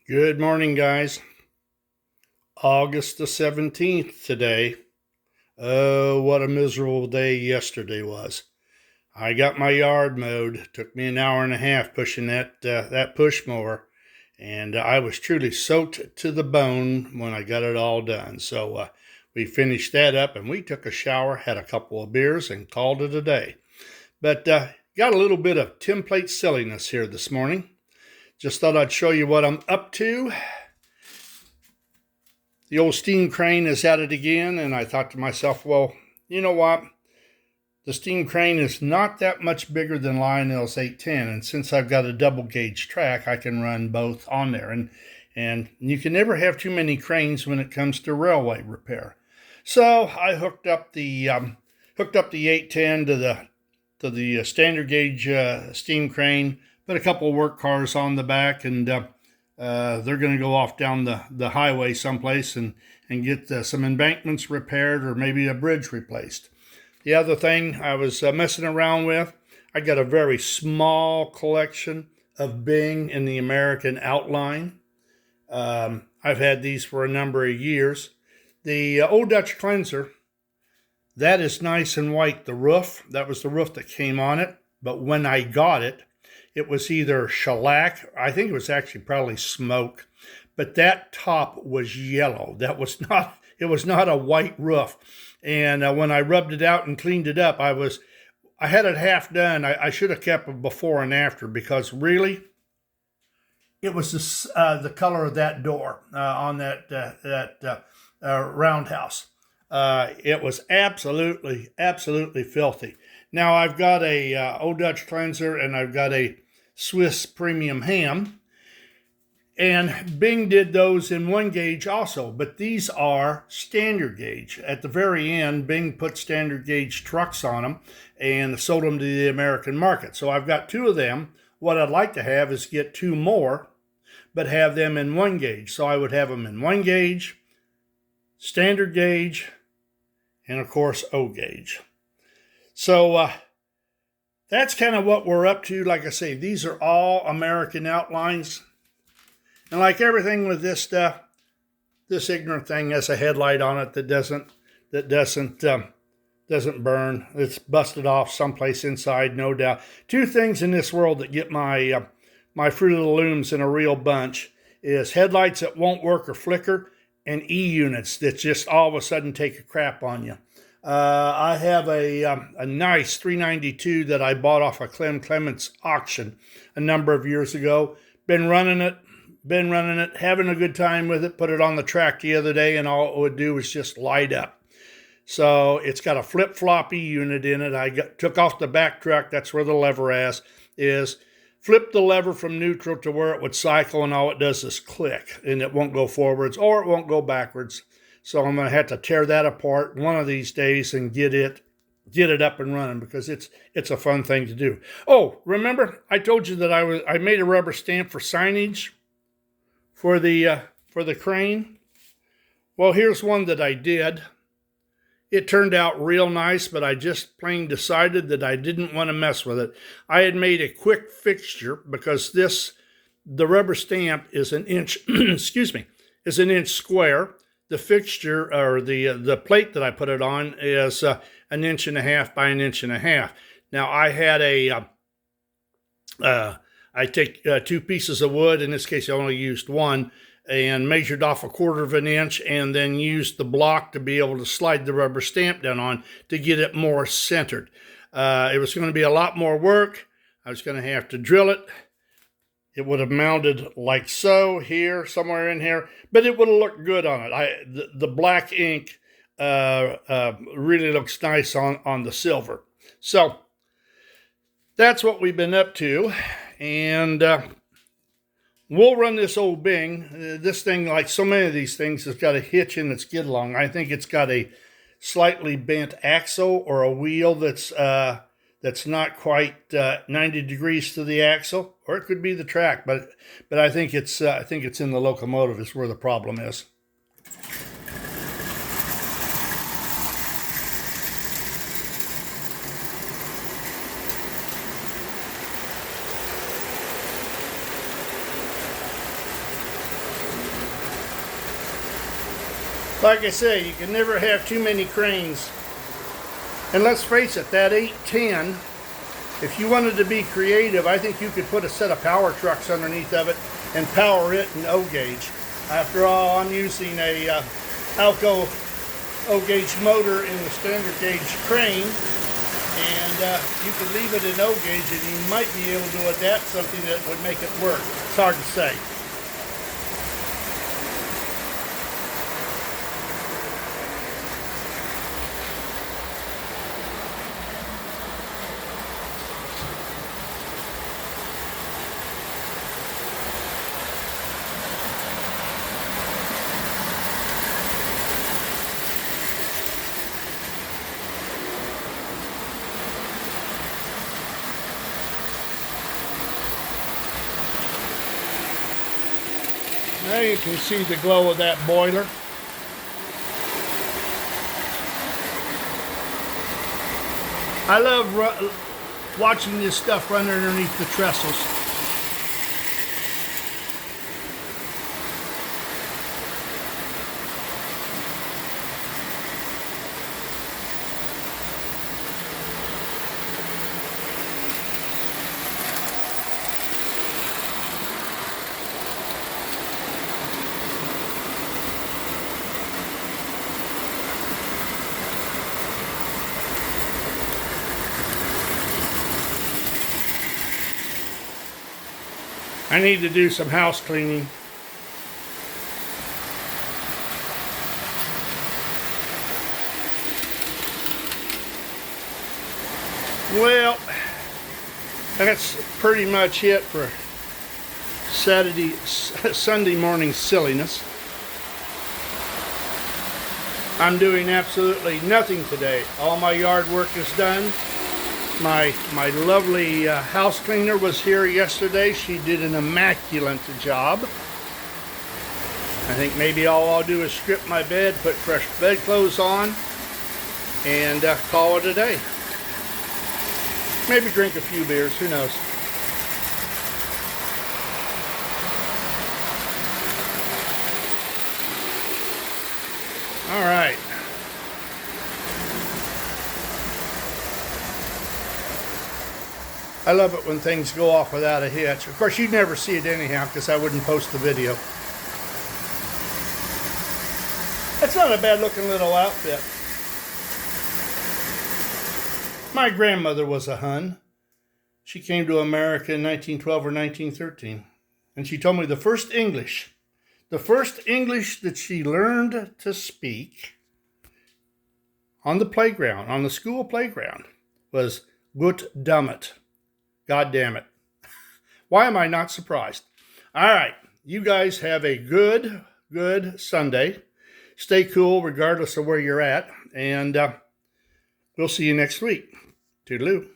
Good morning, guys. August the 17th today. Oh, what a miserable day yesterday was. I got my yard mowed. Took me an hour and a half pushing that push mower, and I was truly soaked to the bone when I got it all done. So we finished that up, and we took a shower, had a couple of beers, and called it a day. But got a little bit of tinplate silliness here this morning. Just thought I'd show you what I'm up to. The old steam crane is at it again, and I thought to myself, well, you know what? The steam crane is not that much bigger than Lionel's 810, and since I've got a double gauge track, I can run both on there. And you can never have too many cranes when it comes to railway repair. So I hooked up the 810 to the standard gauge steam crane, put a couple of work cars on the back, and they're going to go off down the highway someplace and get some embankments repaired or maybe a bridge replaced. The other thing I was messing around with, I got a very small collection of Bing in the American outline. I've had these for a number of years. The Old Dutch cleanser, that is nice and white. The roof, that was the roof that came on it. But when I got it, it was either shellac, I think it was actually probably smoke, but that top was yellow. It was not a white roof. And when I rubbed it out and cleaned it up, I had it half done. I should have kept a before and after, because really, it was the color of that door on that roundhouse. It was absolutely filthy. Now I've got a Old Dutch cleanser, and I've got a Swiss premium ham, and Bing did those in 1 gauge also, but these are standard gauge. At the very end, Bing put standard gauge trucks on them and sold them to the American market. So I've got 2 of them. What I'd like to have is get 2 more, but have them in 1 gauge. So I would have them in 1 gauge, standard gauge, and of course O gauge. So that's kind of what we're up to. Like I say, these are all American outlines. And like everything with this stuff, this ignorant thing has a headlight on it that doesn't burn. It's busted off someplace inside, no doubt. 2 things in this world that get my Fruit of the Looms in a real bunch is headlights that won't work or flicker, and E-units that just all of a sudden take a crap on you. I have a nice 392 that I bought off a Clem Clements auction a number of years ago. Been running it, having a good time with it. Put it on the track the other day, and all it would do was just light up. So it's got a flip-floppy unit in it. Took off the back truck. That's where the lever ass is. Flip the lever from neutral to where it would cycle, and all it does is click, and it won't go forwards or it won't go backwards. So I'm going to have to tear that apart one of these days and get it up and running, because it's a fun thing to do. Oh, remember I told you that I made a rubber stamp for signage for the crane? Well, here's one that I did. It turned out real nice, but I just plain decided that I didn't want to mess with it. I had made a quick fixture, because the rubber stamp is an inch, is an inch square. The fixture, or the plate that I put it on, is 1.5 inches by 1.5 inches. Now I had I take 2 pieces of wood. In this case, I only used 1, and measured off 1/4 inch, and then used the block to be able to slide the rubber stamp down on to get it more centered. It was going to be a lot more work. I was going to have to drill it. It would have mounted like so, here, somewhere in here, but it would have looked good on it. The black ink really looks nice on the silver. So that's what we've been up to, and we'll run this old Bing. This thing, like so many of these things, has got a hitch in its get along. I think it's got a slightly bent axle, or a wheel that's not quite 90 degrees to the axle, or it could be the track, but I think it's in the locomotive is where the problem is. Like I say, you can never have too many cranes. And let's face it, that 810, if you wanted to be creative, I think you could put a set of power trucks underneath of it and power it in O gauge. After all, I'm using a Alco O gauge motor in the standard gauge crane, and you could leave it in O gauge and you might be able to adapt something that would make it work. It's hard to say. Now you can see the glow of that boiler. I love watching this stuff run underneath the trestles. I need to do some house cleaning. Well, that's pretty much it for Sunday morning silliness. I'm doing absolutely nothing today. All my yard work is done. My lovely house cleaner was here yesterday. She did an immaculate job. I think maybe all I'll do is strip my bed, put fresh bedclothes on, and call it a day. Maybe drink a few beers, who knows. All right. I love it when things go off without a hitch. Of course, you'd never see it anyhow because I wouldn't post the video. That's not a bad looking little outfit. My grandmother was a Hun. She came to America in 1912 or 1913. And she told me the first English that she learned to speak on the playground, on the school playground, was "Gut dammit." God damn it. Why am I not surprised? All right. You guys have a good Sunday. Stay cool regardless of where you're at. And we'll see you next week. Toodaloo.